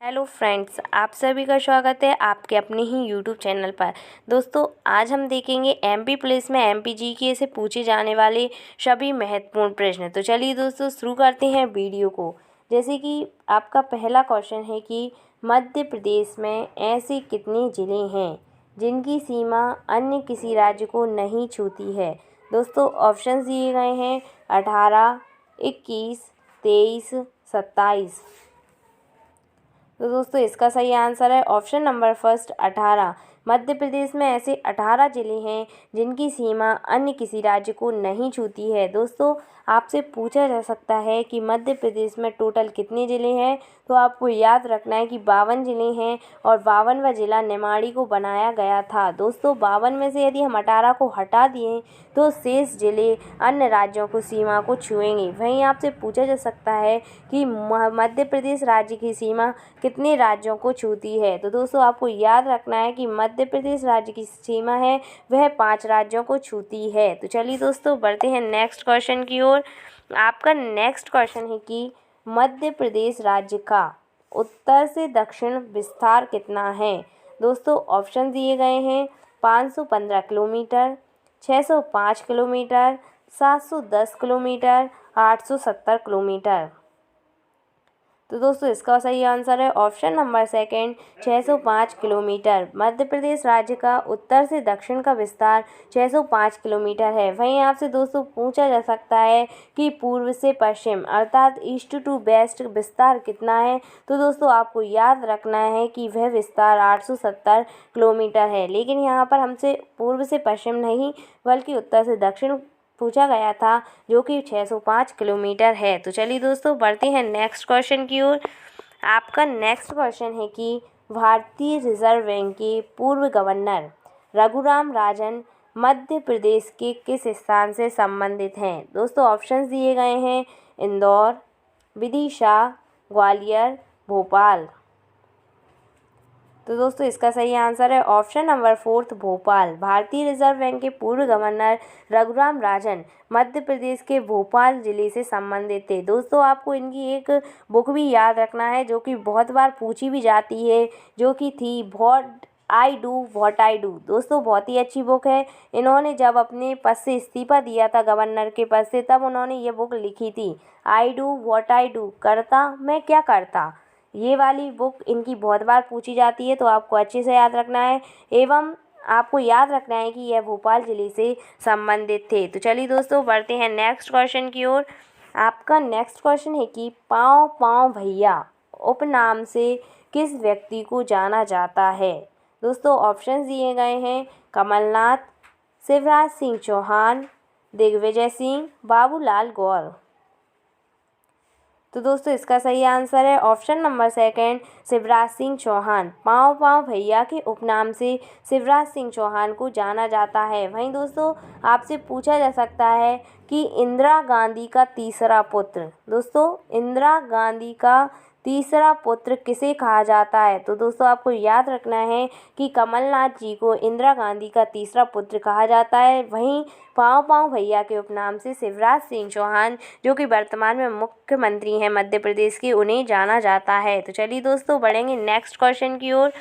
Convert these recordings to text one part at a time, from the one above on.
Hello friends, आप सभी का स्वागत है आपके अपने ही यूट्यूब चैनल पर। दोस्तों, आज हम देखेंगे एमपी पुलिस में एमपी जीके से पूछे जाने वाले सभी महत्वपूर्ण प्रश्न। तो चलिए दोस्तों, शुरू करते हैं वीडियो को। जैसे कि आपका पहला क्वेश्चन है कि मध्य प्रदेश में ऐसे कितने ज़िले हैं जिनकी सीमा अन्य किसी राज्य को नहीं छूती है। दोस्तों, ऑप्शन दिए गए हैं 18, 21, 23, 27। तो दोस्तों, इसका सही आंसर है option number first 18। Madhya Pradesh में ऐसे 18 ज़िले हैं जिनकी सीमा अन्य किसी राज्य को नहीं छूती है। दोस्तों, आपसे पूछा जा सकता है कि मध्य प्रदेश में टोटल कितने ज़िले हैं, तो आपको याद रखना है कि 52 ज़िले हैं और 52वां ज़िला निमाड़ी को बनाया गया था। दोस्तों, 52 में से यदि हम 18 को हटा दिए तो शेष ज़िले अन्य राज्यों को सीमा को छुएंगे। वहीं आपसे पूछा जा सकता है कि मध्य प्रदेश राज्य की सीमा कितने राज्यों को छूती है। तो दोस्तों, आपको याद रखना है कि मध्य प्रदेश राज्य की सीमा है वह 5 राज्यों को छूती है। तो चलिए दोस्तों, बढ़ते हैं नेक्स्ट क्वेश्चन की ओर। आपका नेक्स्ट क्वेश्चन है कि मध्य प्रदेश राज्य का उत्तर से दक्षिण विस्तार कितना है। दोस्तों, ऑप्शन दिए गए हैं 515 किलोमीटर, 605 किलोमीटर, 710 किलोमीटर, 870 किलोमीटर। तो दोस्तों, इसका सही आंसर है option number second 605 kilometre. Madhya Pradesh राज्य का उत्तर से दक्षिण का विस्तार 605 किलोमीटर है। वहीं आपसे दोस्तों पूछा जा सकता है कि पूर्व से पश्चिम अर्थात ईस्ट टू वेस्ट विस्तार कितना है। तो दोस्तों, आपको याद रखना है कि वह विस्तार 870 किलोमीटर है। लेकिन यहाँ पर हमसे पूर्व से पश्चिम नहीं बल्कि उत्तर से दक्षिण पूछा गया था, जो कि 605 किलोमीटर है। तो चलिए दोस्तों, बढ़ते हैं नेक्स्ट क्वेश्चन की ओर। आपका नेक्स्ट क्वेश्चन है कि भारतीय रिजर्व बैंक के पूर्व गवर्नर रघुराम राजन मध्य प्रदेश के किस स्थान से संबंधित हैं। दोस्तों, ऑप्शंस दिए गए हैं इंदौर, विदिशा, ग्वालियर, भोपाल। तो दोस्तों, इसका सही आंसर है ऑप्शन नंबर फोर्थ भोपाल। भारतीय रिजर्व बैंक के पूर्व गवर्नर रघुराम राजन मध्य प्रदेश के भोपाल ज़िले से संबंधित थे। दोस्तों, आपको इनकी एक बुक भी याद रखना है जो कि बहुत बार पूछी भी जाती है, जो कि थी what I do what I do. दोस्तों, बहुत ही अच्छी बुक है। इन्होंने जब अपने पद से इस्तीफा दिया था गवर्नर के पद से, तब उन्होंने ये बुक लिखी थी, I do what I do, करता मैं क्या करता। ये वाली बुक इनकी बहुत बार पूछी जाती है, तो आपको अच्छे से याद रखना है एवं आपको याद रखना है कि यह भोपाल ज़िले से संबंधित थे। तो चलिए दोस्तों, बढ़ते हैं नेक्स्ट क्वेश्चन की ओर। आपका नेक्स्ट क्वेश्चन है कि पाँव पाँव भैया उपनाम से किस व्यक्ति को जाना जाता है। दोस्तों, ऑप्शन दिए गए हैं कमलनाथ, शिवराज सिंह चौहान, दिग्विजय सिंह, बाबूलाल गौर। तो दोस्तों, इसका सही आंसर है option number second Shivraj Singh Chouhan. पाँव पाँव भैया के उपनाम से शिवराज सिंह चौहान को जाना जाता है। वहीं दोस्तों, आपसे पूछा जा सकता है कि इंदिरा गांधी का तीसरा पुत्र, दोस्तों इंदिरा गांधी का तीसरा पुत्र किसे कहा जाता है। तो दोस्तों, आपको याद रखना है कि कमलनाथ जी को इंदिरा गांधी का तीसरा पुत्र कहा जाता है। वहीं पाँव पाँव भैया के उपनाम से शिवराज सिंह चौहान, जो कि वर्तमान में मुख्यमंत्री हैं मध्य प्रदेश के, उन्हें जाना जाता है। तो चलिए दोस्तों, बढ़ेंगे नेक्स्ट क्वेश्चन की ओर।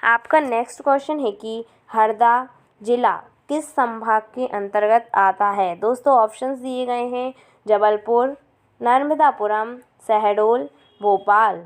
आपका नेक्स्ट क्वेश्चन है कि हरदा जिला किस संभाग के अंतर्गत आता है। दोस्तों, ऑप्शंस दिए गए हैं जबलपुर, नर्मदापुरम, शहडोल, भोपाल।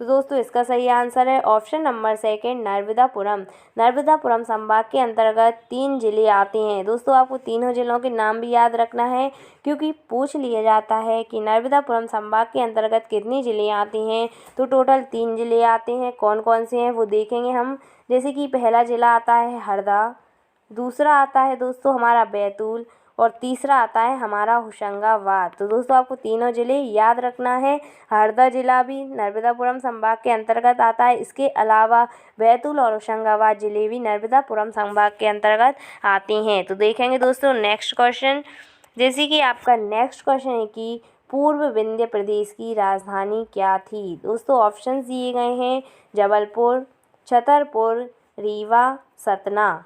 तो दोस्तों, इसका सही आंसर है option number second Narmadapuram. Narmadapuram संभाग के अंतर्गत 3 जिले आते हैं। दोस्तों, आपको तीनों जिलों के नाम भी याद रखना है, क्योंकि पूछ लिया जाता है कि नर्मदापुरम संभाग के अंतर्गत कितने ज़िले आते हैं। तो टोटल 3 ज़िले आते हैं। कौन कौन से हैं वो देखेंगे हम। जैसे कि पहला ज़िला आता है हरदा, दूसरा आता है दोस्तों हमारा बैतूल, और तीसरा आता है हमारा होशंगाबाद। तो दोस्तों, आपको तीनों ज़िले याद रखना है। हरदा जिला भी नर्मदापुरम संभाग के अंतर्गत आता है। इसके अलावा बैतूल और होशंगाबाद ज़िले भी नर्मदापुरम संभाग के अंतर्गत आते हैं। तो देखेंगे दोस्तों नेक्स्ट क्वेश्चन। जैसे कि आपका नेक्स्ट क्वेश्चन है कि पूर्व विंध्य प्रदेश की राजधानी क्या थी। दोस्तों, ऑप्शंस दिए गए हैं जबलपुर, छतरपुर, रीवा, सतना।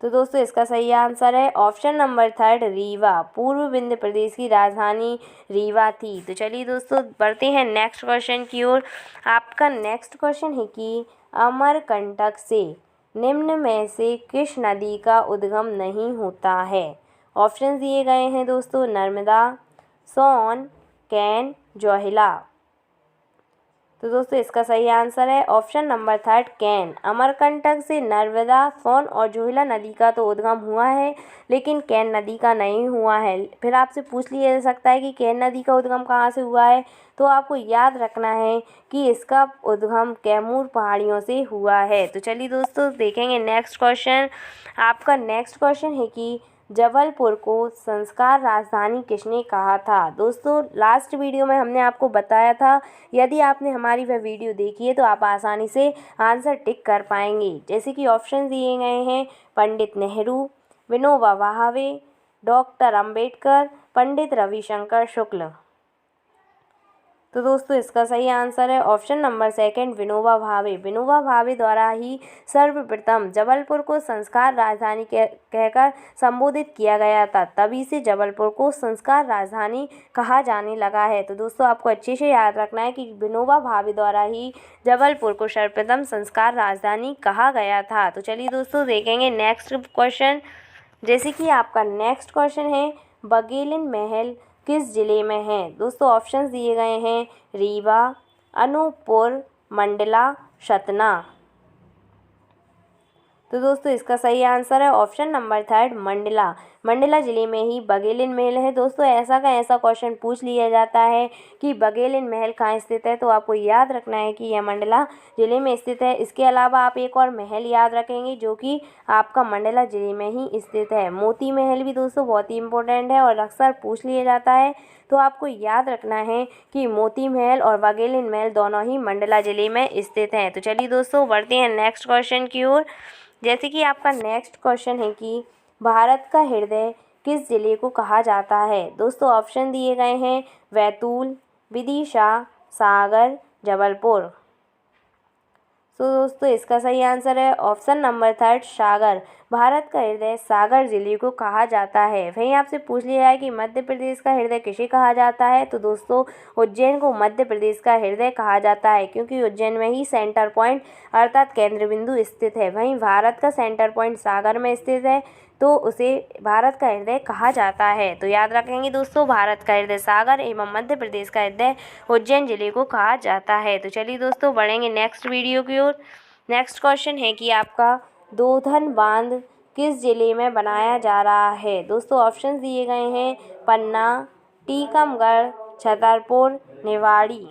तो दोस्तों इसका सही आंसर है ऑप्शन नंबर थर्ड रीवा। पूर्व विंध्य प्रदेश की राजधानी रीवा थी। तो चलिए दोस्तों बढ़ते हैं नेक्स्ट क्वेश्चन की ओर। आपका नेक्स्ट क्वेश्चन है कि अमरकंटक से निम्न में से किस नदी का उद्गम नहीं होता है। ऑप्शन दिए गए हैं दोस्तों नर्मदा, सोन, कैन, जोहिला। तो दोस्तों इसका सही आंसर है option number third can. Amarkantak से नर्मदा, सोन और जोहिला नदी का तो उद्गम हुआ है, लेकिन कैन नदी का नहीं हुआ है। फिर आपसे पूछ लिया जा सकता है कि कैन नदी का उद्गम कहाँ से हुआ है, तो आपको याद रखना है कि इसका उद्गम कैमूर पहाड़ियों से हुआ है। तो चलिए दोस्तों देखेंगे नेक्स्ट क्वेश्चन। आपका नेक्स्ट क्वेश्चन है कि जबलपुर को संस्कार राजधानी किसने कहा था। दोस्तों लास्ट वीडियो में हमने आपको बताया था, यदि आपने हमारी वह वीडियो देखी है तो आप आसानी से आंसर टिक कर पाएंगे। जैसे कि ऑप्शन दिए गए हैं पंडित नेहरू, विनोबा भावे, डॉक्टर अंबेडकर, पंडित रविशंकर शुक्ल। तो दोस्तों इसका सही आंसर है option number second Vinoba Bhave. Vinoba Bhave द्वारा ही सर्वप्रथम जबलपुर को संस्कार राजधानी कहकर संबोधित किया गया था, तभी से जबलपुर को संस्कार राजधानी कहा जाने लगा है। तो दोस्तों आपको अच्छे से याद रखना है कि विनोबा भावे द्वारा ही जबलपुर को सर्वप्रथम संस्कार राजधानी कहा गया था। तो चलिए दोस्तों देखेंगे नेक्स्ट क्वेश्चन। जैसे कि आपका नेक्स्ट क्वेश्चन है बघेलिन महल किस जिले में है। दोस्तों ऑप्शंस दिए गए हैं रीवा, अनूपपुर, मंडला, सतना। तो दोस्तों इसका सही आंसर है option number third Mandla. Mandla जिले में ही बघेलिन महल है। दोस्तों ऐसा का ऐसा क्वेश्चन पूछ लिया जाता है कि बघेलिन महल कहाँ स्थित है, तो आपको याद रखना है कि यह मंडला जिले में स्थित है। इसके अलावा आप एक और महल याद रखेंगे जो कि आपका मंडला जिले में ही स्थित है। मोती महल भी दोस्तों बहुत ही इंपॉर्टेंट है और अक्सर पूछ लिया जाता है, तो आपको याद रखना है कि मोती महल और बघेलिन महल दोनों ही मंडला जिले में स्थित हैं। तो चलिए दोस्तों बढ़ते हैं नेक्स्ट क्वेश्चन की ओर। जैसे कि आपका नेक्स्ट क्वेश्चन है कि भारत का हृदय किस जिले को कहा जाता है। दोस्तों ऑप्शन दिए गए हैं बैतूल, विदिशा, सागर, जबलपुर। तो दोस्तों इसका सही आंसर है ऑप्शन नंबर थर्ड सागर। भारत का हृदय सागर जिले को कहा जाता है। वहीं आपसे पूछ लिया जाए कि मध्य प्रदेश का हृदय किसे कहा जाता है, तो दोस्तों उज्जैन को मध्य प्रदेश का हृदय कहा जाता है, क्योंकि उज्जैन में ही सेंटर पॉइंट अर्थात केंद्र बिंदु स्थित है। वहीं भारत का सेंटर पॉइंट सागर में स्थित है, तो उसे भारत का हृदय कहा जाता है। तो याद रखेंगे दोस्तों भारत का हृदय सागर एवं मध्य प्रदेश का हृदय उज्जैन जिले को कहा जाता है। तो चलिए दोस्तों बढ़ेंगे नेक्स्ट वीडियो की ओर। नेक्स्ट क्वेश्चन है कि आपका दोधन बांध किस जिले में बनाया जा रहा है। दोस्तों ऑप्शन दिए गए हैं पन्ना, टीकमगढ़, छतरपुर, निवाड़ी।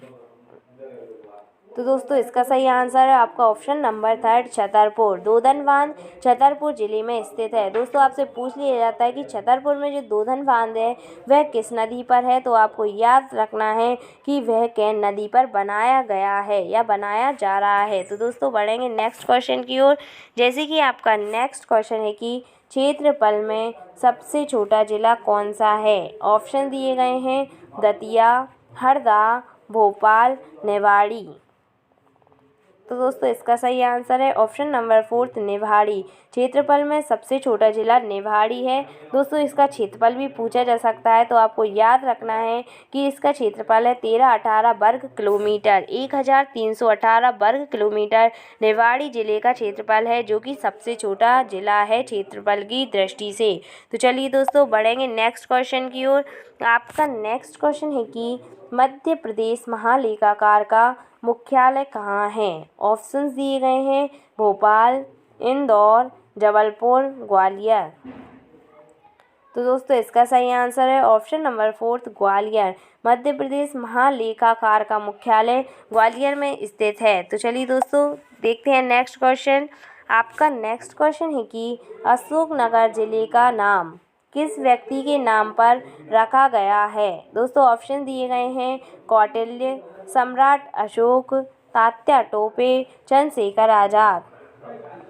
तो दोस्तों इसका सही आंसर है आपका ऑप्शन नंबर थर्ड छतरपुर। दोधन बांध छतरपुर जिले में स्थित है। दोस्तों आपसे पूछ लिया जाता है कि छतरपुर में जो दोधन बांध है वह किस नदी पर है, तो आपको याद रखना है कि वह कैन नदी पर बनाया गया है या बनाया जा रहा है। तो दोस्तों बढ़ेंगे नेक्स्ट क्वेश्चन की ओर। जैसे कि आपका नेक्स्ट क्वेश्चन है कि क्षेत्रफल में सबसे छोटा जिला कौन सा है। ऑप्शन दिए गए हैं दतिया, हरदा, भोपाल, निवाड़ी। तो दोस्तों इसका सही आंसर है ऑप्शन नंबर फोर्थ निवाड़ी। क्षेत्रफल में सबसे छोटा जिला निवाड़ी है। दोस्तों इसका क्षेत्रफल भी पूछा जा सकता है, तो आपको याद रखना है कि इसका क्षेत्रफल है 1318 वर्ग किलोमीटर। 1318 वर्ग किलोमीटर निवाड़ी जिले का क्षेत्रफल है, जो कि सबसे छोटा जिला है क्षेत्रफल की दृष्टि से। तो चलिए दोस्तों बढ़ेंगे नेक्स्ट क्वेश्चन की ओर। आपका नेक्स्ट क्वेश्चन है कि मध्य प्रदेश महालेखाकार का मुख्यालय कहाँ है। ऑप्शंस दिए गए हैं भोपाल, इंदौर, जबलपुर, ग्वालियर। तो दोस्तों इसका सही आंसर है option number fourth Gwalior. Madhya Pradesh महालेखाकार का मुख्यालय ग्वालियर में स्थित है। तो चलिए दोस्तों देखते हैं नेक्स्ट क्वेश्चन। आपका नेक्स्ट क्वेश्चन है कि अशोकनगर जिले का नाम किस व्यक्ति के नाम पर रखा गया है। दोस्तों ऑप्शन दिए गए हैं कौटिल्य, सम्राट अशोक, तात्या टोपे, चंद्रशेखर आजाद।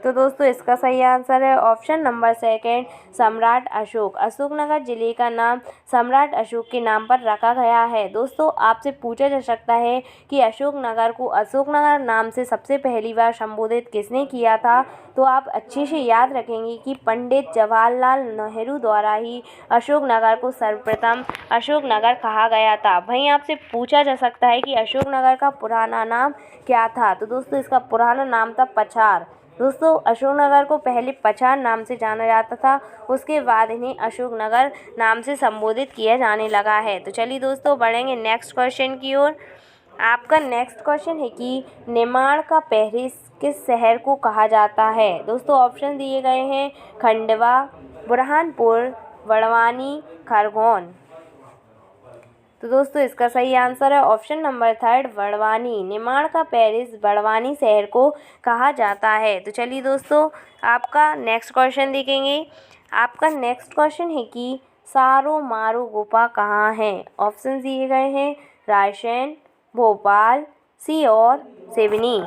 तो दोस्तों इसका सही आंसर है ऑप्शन नंबर सेकंड, सम्राट अशोक। अशोकनगर जिले का नाम सम्राट अशोक के नाम पर रखा गया है। दोस्तों आपसे पूछा जा सकता है कि अशोकनगर को अशोकनगर नाम से सबसे पहली बार संबोधित किसने किया था, तो आप अच्छे से याद रखेंगे कि पंडित जवाहरलाल नेहरू द्वारा ही अशोकनगर को सर्वप्रथम अशोकनगर कहा गया था। वहीं आपसे पूछा जा सकता है कि अशोकनगर का पुराना नाम क्या था, तो दोस्तों इसका पुराना नाम था पछार। दोस्तों अशोकनगर को पहले पछार नाम से जाना जाता था, उसके बाद इन्हें अशोकनगर नाम से संबोधित किया जाने लगा है। तो चलिए दोस्तों बढ़ेंगे नेक्स्ट क्वेश्चन की ओर। आपका नेक्स्ट क्वेश्चन है कि निमाड़ का पहरे किस शहर को कहा जाता है। दोस्तों ऑप्शन दिए गए हैं खंडवा, बुरहानपुर, बड़वानी, खरगोन। तो दोस्तों इसका सही आंसर है option number third, Barwani. Nimar का पेरिस बड़वानी शहर को कहा जाता है। तो चलिए दोस्तों आपका नेक्स्ट क्वेश्चन देखेंगे। आपका नेक्स्ट क्वेश्चन है कि सारो मारो गुफा कहाँ है। ऑप्शन दिए गए हैं रायसेन, भोपाल, सीहोर, सिवनी।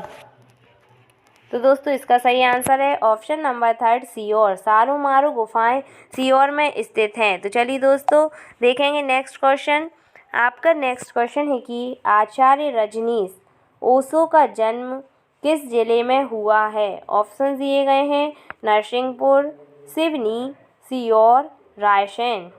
तो दोस्तों इसका सही आंसर है ऑप्शन नंबर थर्ड, सीहोर। सारो मारो गुफाएं सीहोर में स्थित हैं। तो चलिए दोस्तों देखेंगे नेक्स्ट क्वेश्चन। आपका नेक्स्ट क्वेश्चन है कि आचार्य रजनीश ओशो का जन्म किस जिले में हुआ है। ऑप्शन दिए गए हैं नरसिंहपुर, सिवनी, सीहोर, रायसेन।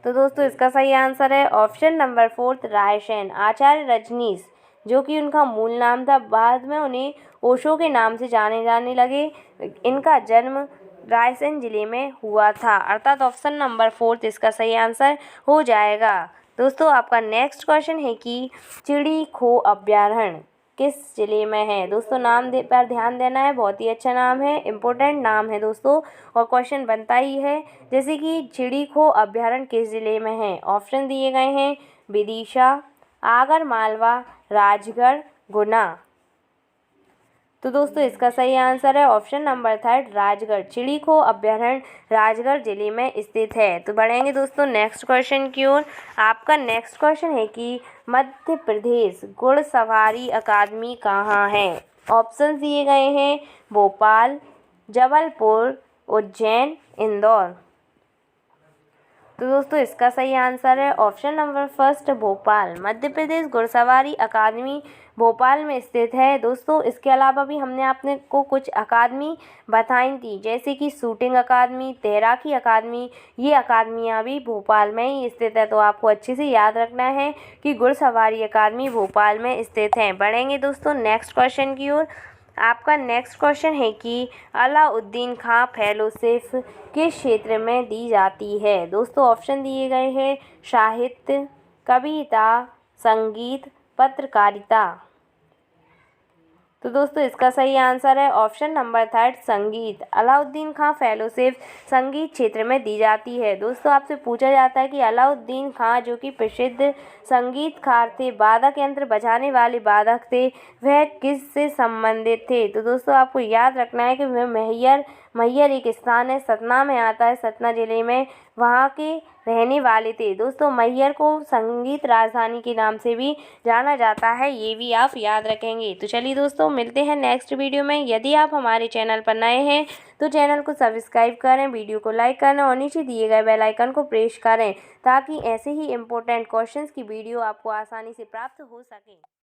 तो दोस्तों इसका सही आंसर है ऑप्शन नंबर फोर्थ, रायसेन। आचार्य रजनीश जो कि उनका मूल नाम था, बाद में उन्हें ओशो के नाम से जाने जाने लगे। इनका जन्म रायसेन जिले में हुआ था, अर्थात ऑप्शन नंबर फोर्थ इसका सही आंसर हो जाएगा। दोस्तों आपका नेक्स्ट क्वेश्चन है कि चिड़ी खो अभयारण्य किस जिले में है। दोस्तों नाम पर ध्यान देना है, बहुत ही अच्छा नाम है, इम्पोर्टेंट नाम है दोस्तों, और क्वेश्चन बनता ही है जैसे कि चिड़ी खो अभयारण्य किस जिले में है। ऑप्शन दिए गए हैं विदिशा, आगर मालवा, राजगढ़, गुना। तो दोस्तों इसका सही आंसर है ऑप्शन नंबर थर्ड, राजगढ़। चिड़ी खो अभयारण्य राजगढ़ जिले में स्थित है। तो बढ़ेंगे दोस्तों नेक्स्ट क्वेश्चन की ओर। आपका नेक्स्ट क्वेश्चन है कि मध्य प्रदेश घुड़सवारी अकादमी कहाँ है। ऑप्शन दिए गए हैं भोपाल, जबलपुर, उज्जैन, इंदौर। तो दोस्तों इसका सही आंसर है option number first, Bhopal. Madhya Pradesh घुड़सवारी अकादमी भोपाल में स्थित है। दोस्तों इसके अलावा भी हमने आपने को कुछ अकादमी बताई थी, जैसे कि शूटिंग अकादमी, तैराकी अकादमी। ये अकादमियाँ भी भोपाल में ही स्थित है। तो आपको अच्छे से याद रखना है कि घुड़सवारी अकादमी भोपाल में स्थित है। बढ़ेंगे दोस्तों नेक्स्ट क्वेश्चन की ओर। आपका नेक्स्ट क्वेश्चन है कि अलाउद्दीन खां फेलोशिप किस क्षेत्र में दी जाती है। दोस्तों ऑप्शन दिए गए हैं साहित्य, कविता, संगीत, पत्रकारिता। तो दोस्तों इसका सही आंसर है ऑप्शन नंबर थर्ड, संगीत। अलाउद्दीन खां फेलोशिप संगीत क्षेत्र में दी जाती है। दोस्तों आपसे पूछा जाता है कि अलाउद्दीन खां जो कि प्रसिद्ध संगीतकार थे, वादक यंत्र बजाने वाले वादक थे, वह किससे संबंधित थे। तो दोस्तों आपको याद रखना है कि वह मैहर एक स्थान है, सतना में आता है, सतना जिले में, वहाँ के रहने वाले थे। दोस्तों मैहर को संगीत राजधानी के नाम से भी जाना जाता है, ये भी आप याद रखेंगे। तो चलिए दोस्तों मिलते हैं नेक्स्ट वीडियो में। यदि आप हमारे चैनल पर नए हैं तो चैनल को सब्सक्राइब करें, वीडियो को लाइक करें और नीचे दिए गए बेल आइकन को प्रेस करें ताकि ऐसे ही इम्पोर्टेंट क्वेश्चंस की वीडियो आपको आसानी से प्राप्त हो सके।